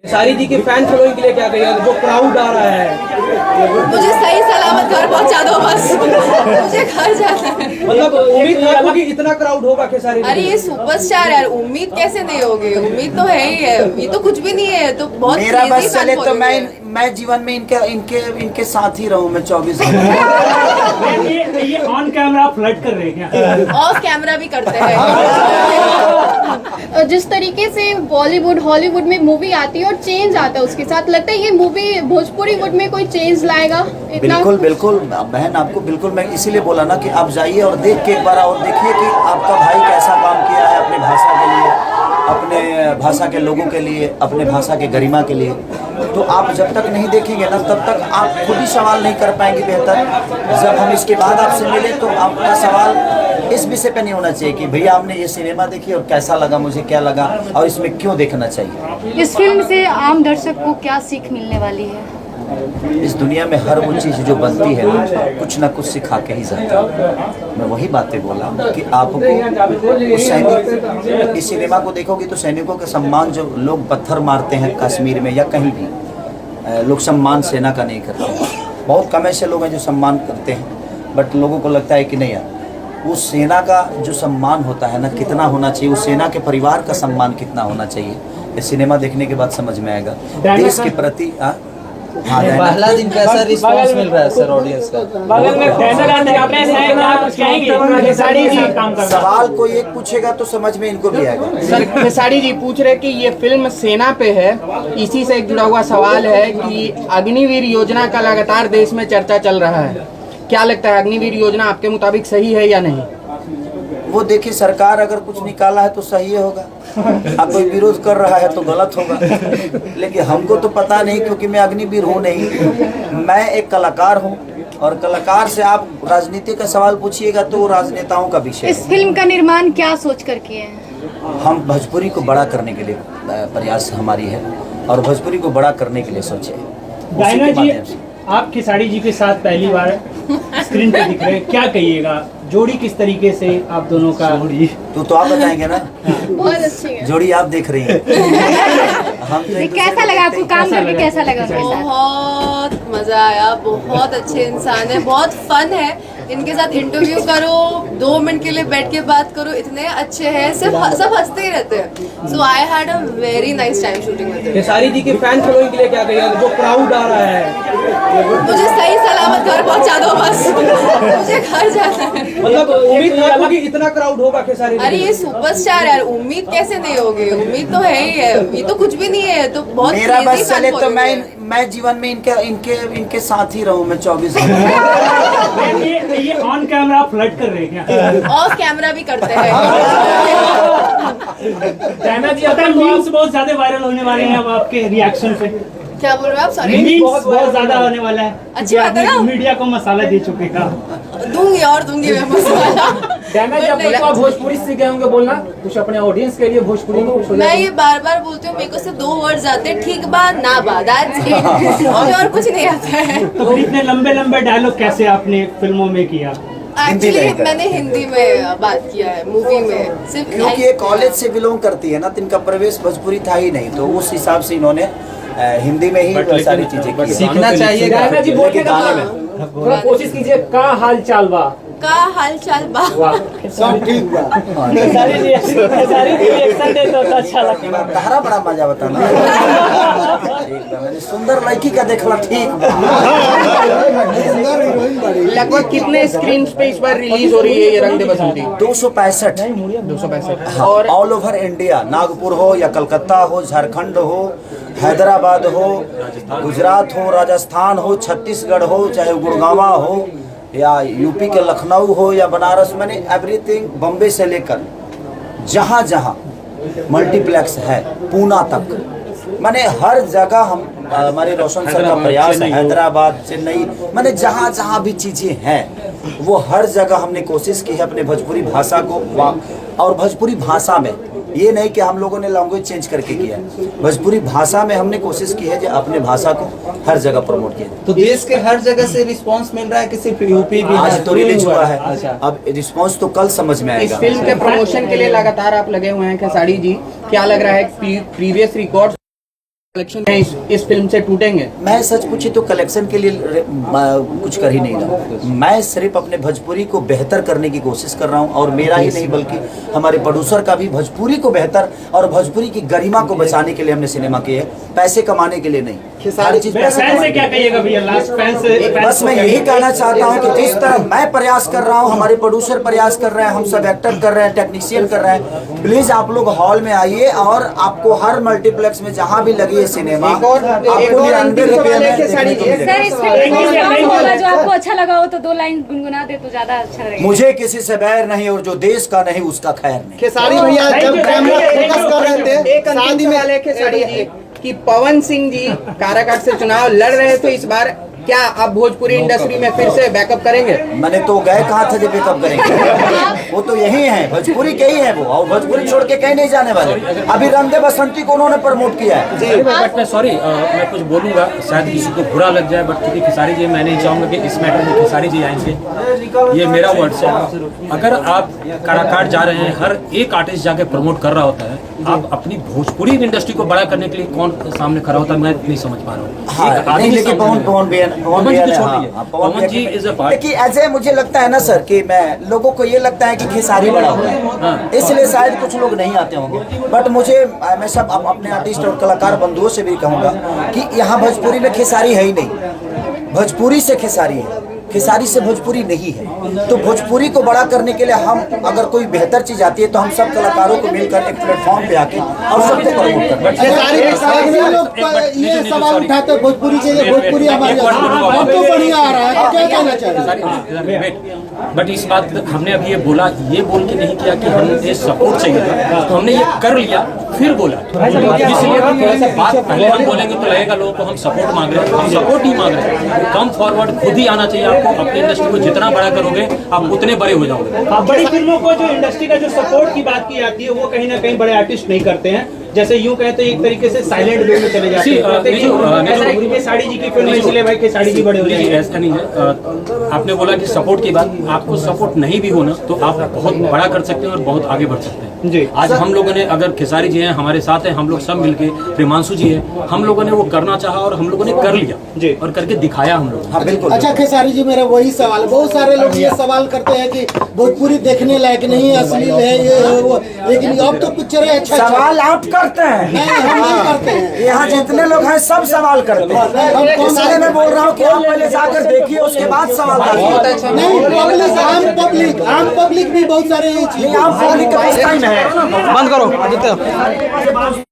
खेसारी जी के fan following के लिए क्या कहिएगा, जो क्राउड आ रहा है? मुझे सही सलामत घर पहुंचा दो बस। मुझे घर जाना है। मतलब उम्मीद था कि इतना क्राउड होगा खेसारी जी? अरे ये सुपरस्टार यार, उम्मीद कैसे नहीं होगी? उम्मीद तो है ही है, ये तो कुछ भी नहीं है। तो बहुत मेरा crazy बस चले fan तो following है। मैं जीवन में इनके साथ ही रहूं मैं 24 ये ऑन कैमरा फ्लर्ट कर रहे हैं क्या? ऑफ कैमरा भी करते हैं। जिस तरीके से बॉलीवुड हॉलीवुड में मूवी आती है और चेंज आता है उसके साथ, लगता है ये मूवी भोजपुरी वुड में कोई चेंज लाएगा इतना? बिल्कुल बिल्कुल बहन, आपको बिल्कुल मैं इसीलिए बोला ना कि आप जाइए और देख के एक बार और देखिए कि आपका भाई कैसा काम किया है अपने भाषा के लिए, अपने भाषा के लोगों के लिए, अपने भाषा के गरिमा के लिए। तो आप जब तक नहीं देखेंगे ना तब तक आप खुद ही सवाल नहीं कर पाएंगे बेहतर। जब हम इसके बाद आपसे मिले तो आपका सवाल इस विषय पे नहीं होना चाहिए कि भैया आपने ये सिनेमा देखी और कैसा लगा, मुझे क्या लगा और इसमें क्यों देखना चाहिए। इस फिल्म से आम दर्शक को क्या सीख मिलने वाली है? इस दुनिया में हर वो चीज़ जो बनती है ना कुछ ना कुछ सिखा के ही जाता है। मैं वही बातें बोला कि आपको उस सैनिक इस सिनेमा को देखोगे तो सैनिकों के सम्मान, जो लोग पत्थर मारते हैं कश्मीर में या कहीं भी, लोग सम्मान सेना का नहीं करते हैं। बहुत कम ऐसे लोग हैं जो सम्मान करते हैं, बट लोगों को लगता है कि नहीं यार, उस सेना का जो सम्मान होता है ना कितना होना चाहिए, उस सेना के परिवार का सम्मान कितना होना चाहिए, ये सिनेमा देखने के बाद समझ में आएगा। देश के प्रति पहला दिन कैसा रिस्पांस मिल रहा है सर ऑडियंस का? बगल में सवाल कोई एक पूछेगा तो समझ में इनको भी आएगा। सर खेसारी जी पूछ रहे कि ये फिल्म सेना पे है, इसी से जुड़ा हुआ सवाल है कि अग्निवीर योजना का लगातार देश में चर्चा चल रहा है, क्या लगता है अग्निवीर योजना आपके मुताबिक सही है या नहीं? वो देखिए, सरकार अगर कुछ निकाला है तो सही होगा, अब कोई विरोध कर रहा है तो गलत होगा। लेकिन हमको तो पता नहीं क्योंकि मैं अग्निवीर हूँ नहीं, मैं एक कलाकार हूँ और कलाकार से आप राजनीति का सवाल पूछिएगा तो वो राजनेताओं का विषय है। इस फिल्म का निर्माण क्या सोच कर किए हैं? हम भोजपुरी को बड़ा करने के लिए प्रयास हमारी है और भोजपुरी को बड़ा करने के लिए सोचे। डायना जी, आप खेसारी जी के साथ पहली बार स्क्रीन पे दिख रहे हैं, क्या कहिएगा? जोड़ी किस तरीके से आप दोनों का? तो आप बताएंगे ना। बहुत अच्छी है जोड़ी आप देख रही हैं। हम तो एक कैसा लगा आपको काम करके? कैसा लगा उनके साथ? बहुत मजा आया, बहुत अच्छे इंसान है, बहुत फन है। इनके साथ इंटरव्यू करो, 2 मिनट के लिए बैठ के बात करो, इतने अच्छे हैं, सब हंसते ही रहते हैं। So I had a very nice time shooting with Khesari ji के फैन फॉलोइंग के लिए क्या कहिएगा, जो क्राउड आ रहा है? मुझे सही सलामत घर पहुंचा दो बस। मुझे घर जाना है। मतलब उम्मीद था कि इतना क्राउड होगा खेसारी जी? अरे ये सुपरस्टार यार, उम्मीद कैसे नहीं होगी? उम्मीद तो है ही है, ये तो कुछ भी नहीं है। तो बहुत मेरा crazy बस fan चले तो following है। मैं जीवन में इनके साथ ही रहूं मैं 24 ये ऑन कैमरा फ्लर्ट कर रहे हैं क्या? ऑफ कैमरा भी करते हैं। डायना जी, अब मीम्स बहुत ज्यादा वायरल होने वाले हैं अब आपके रिएक्शन पे। क्या बोल रहे हो आप? सॉरी। मीम्स बहुत ज्यादा होने वाला है। अच्छी बात है ना? मीडिया को मसाला दे चुके का। दूंगी मैं मसाला। डैमेज जब बोलते आप भोजपुरी सीख गए होंगे बोलना, कुछ अपने ऑडियंस के लिए भोजपुरी में कुछ मैं ये बार बार बोलती हूँ, मेरे को सिर्फ 2 वर्ड्स आते हैं, ठीक बा ना बा, दैट्स इट। मुझे और कुछ नहीं आता है। तो फिर इतने लंबे लंबे डायलॉग कैसे आपने फिल्मों में किया? एक्चुअली मैंने हिंदी में बात किया है मूवी में, सिर्फ क्योंकि ये कॉलेज से बिलोंग करती है ना, तो इनका प्रवेश भोजपुरी था ही नहीं, तो उस हिसाब से इन्होंने हिंदी में ही सारी चीजें की। सीखना चाहिए डायना जी बोलने का गाने में थोड़ा कोशिश कीजिए, का हाल चाल बा? का हाल चाल बा। सब ठीक हुआ। अच्छा लगता तहरा बड़ा मजा बताना। सुंदर लड़की का देखला ठीक बा। लगभग कितने स्क्रीन पे इस बार रिलीज हो रही है ये रंग दे बसंती? 265 265 और ऑल ओवर इंडिया, नागपुर हो या कलकत्ता हो, झारखंड हो, हैदराबाद हो, गुजरात हो, राजस्थान हो, छत्तीसगढ़ हो, चाहे गुड़गांव हो या यूपी के लखनऊ हो या बनारस, मैंने एवरीथिंग, बम्बे से लेकर जहाँ जहाँ मल्टीप्लेक्स है पूना तक, मैंने हर जगह हम हमारे रोशन सर का प्रयास है, हैदराबाद, चेन्नई, मैंने जहाँ जहाँ भी चीज़ें हैं वो हर जगह हमने कोशिश की है अपने भोजपुरी भाषा को, और भोजपुरी भाषा में ये नहीं कि हम लोगों ने लैंग्वेज चेंज करके किया, भोजपुरी भाषा में हमने कोशिश की है जो अपने भाषा को हर जगह प्रमोट किया। तो देश के हर जगह से रिस्पांस मिल रहा है कि सिर्फ यूपी भी? आज तो रिलीज हुआ है। अच्छा। अब रिस्पांस तो कल समझ में इस आएगा। फिल्म के प्रमोशन के लिए लगातार आप लगे हुए हैं खेसारी जी, क्या लग रहा है प्रीवियस रिकॉर्ड कलेक्शन इस फिल्म से टूटेंगे? मैं सच पूछी तो कलेक्शन के लिए कुछ कर ही नहीं रहा। मैं सिर्फ अपने भोजपुरी को बेहतर करने की कोशिश कर रहा हूँ, और मेरा ही नहीं बल्कि हमारे प्रोड्यूसर का भी भोजपुरी को बेहतर और भोजपुरी की गरिमा को बचाने के लिए हमने सिनेमा किया है, पैसे कमाने के लिए नहीं। हर चीज पैसे फैन से क्या कहिएगा भैया, लास्ट फैन से? बस मैं यही कहना चाहता हूँ कि जिस तरह मैं प्रयास कर रहा हूँ, हमारे प्रोड्यूसर प्रयास कर रहे हैं, हम सब एक्टर कर रहे हैं, टेक्नीशियन कर रहे हैं, प्लीज आप लोग हॉल में आइए और आपको हर मल्टीप्लेक्स में जहाँ भी लगी है सिनेमा आपको 99 रुपये में देखने को मिलेगा। सर, इस फिल्म में क्या होगा जो आपको अच्छा लगा हो तो 2 लाइन गुनगुना दे तो ज्यादा अच्छा लगेगा। मुझे किसी से बैर नहीं, और जो देश का नहीं उसका खैर नहीं। खेसारी भैया जब कैमरा फोकस कर रहे थे शादी में आले खेसारी जी कि पवन सिंह जी काराकाट से चुनाव लड़ रहे थे, इस बार क्या आप भोजपुरी इंडस्ट्री में फिर से बैकअप करेंगे? मैंने तो गए कहा था जब बैकअप करेंगे, वो तो यही है, भोजपुरी के ही है वो, और भोजपुरी छोड़ के कहीं नहीं जाने वाले। अभी रंगे बसंती को उन्होंने प्रमोट किया है। बट मैं सॉरी, मैं कुछ बोलूंगा शायद किसी को बुरा लग जाए, बट क्योंकि खेसारी जी, मैं नहीं चाहूंगा कि इस मैटर में खेसारी जी आएंगे, ये मेरा वर्ड्स है। अगर आप काराकाट जा रहे हैं, हर एक आर्टिस्ट जाके प्रमोट कर रहा होता है, आप अपनी भोजपुरी इंडस्ट्री को बड़ा करने के लिए कौन सामने खड़ा होता है, मैं नहीं समझ पा रहा हूँ। पवन जी इज अ पार्ट। देखिए ऐसे मुझे लगता है ना सर कि मैं लोगों को ये लगता है कि खेसारी बड़ा हुआ है, इसलिए शायद कुछ लोग नहीं आते होंगे, बट मुझे मैं सब अपने आर्टिस्ट और कलाकार बंधुओं से भी कहूँगा कि यहाँ भोजपुरी में खेसारी है ही नहीं, भोजपुरी से खेसारी है, खेसारी से भोजपुरी नहीं है। तो भोजपुरी को बड़ा करने के लिए हम अगर कोई बेहतर चीज आती है तो हम सब कलाकारों को मिलकर एक प्लेटफॉर्म पे आके और सबको प्रमोट करते हैं। ये सवाल उठाते हैं भोजपुरी से, भोजपुरी हमारी तो बढ़िया आ रहा है, क्या कहना चाहिए? बट इस बात हमने अभी ये बोला, ये बोल के नहीं किया कि हमें सपोर्ट चाहिए था, तो हमने ये कर लिया फिर बोला, इसलिए बात पहले हम बोलेंगे तो लगेगा लोगों को हम सपोर्ट मांग रहे हैं, हम सपोर्ट नहीं मांग रहे हैं, कम फॉरवर्ड खुद ही आना चाहिए आपको। अपनी इंडस्ट्री को जितना बड़ा करोगे आप उतने बड़े हो जाओगे। बड़ी फिल्मों को जो इंडस्ट्री का जो सपोर्ट की बात की जाती है वो कहीं ना कहीं बड़े आर्टिस्ट नहीं करते हैं, जैसे यूं कहे तो एक तरीके से साइलेंट वे में चले जाते हैं। खेसारी जी की फिल्म इसलिए भाई खेसारी जी बड़े हो जाएंगे, ऐसा नहीं है। आपने बोला कि सपोर्ट की बात, आपको सपोर्ट नहीं भी होना तो आप बहुत बड़ा कर सकते हैं और बहुत आगे बढ़ सकते हैं जी। आज हम लोगों ने, अगर खेसारी जी हैं हमारे साथ हैं, हम लोग सब मिलके, प्रेमांशु जी है, हम लोगों ने वो करना चाहा और हम लोगों ने कर लिया जी, और करके दिखाया हम लोग। हाँ बिल्कुल। अच्छा खेसारी जी, मेरा वही सवाल, बहुत सारे लोग ये सवाल करते हैं कि भोजपुरी देखने लायक नहीं, अश्लील है, ये वो, लेकिन अब तो पिक्चरें अच्छा सवाल आप करते हैं, हम नहीं करते हैं। यहाँ जितने लोग हैं सब सवाल करते हैं, इसलिए मैं बोल रहा हूँ कि आप पहले जाकर देखिए उसके बाद सवाल करिए। नहीं, आम पब्लिक भी बहुत सारे ये चीज, आम पब्लिक का टाइम है। बंद करो आदित्य।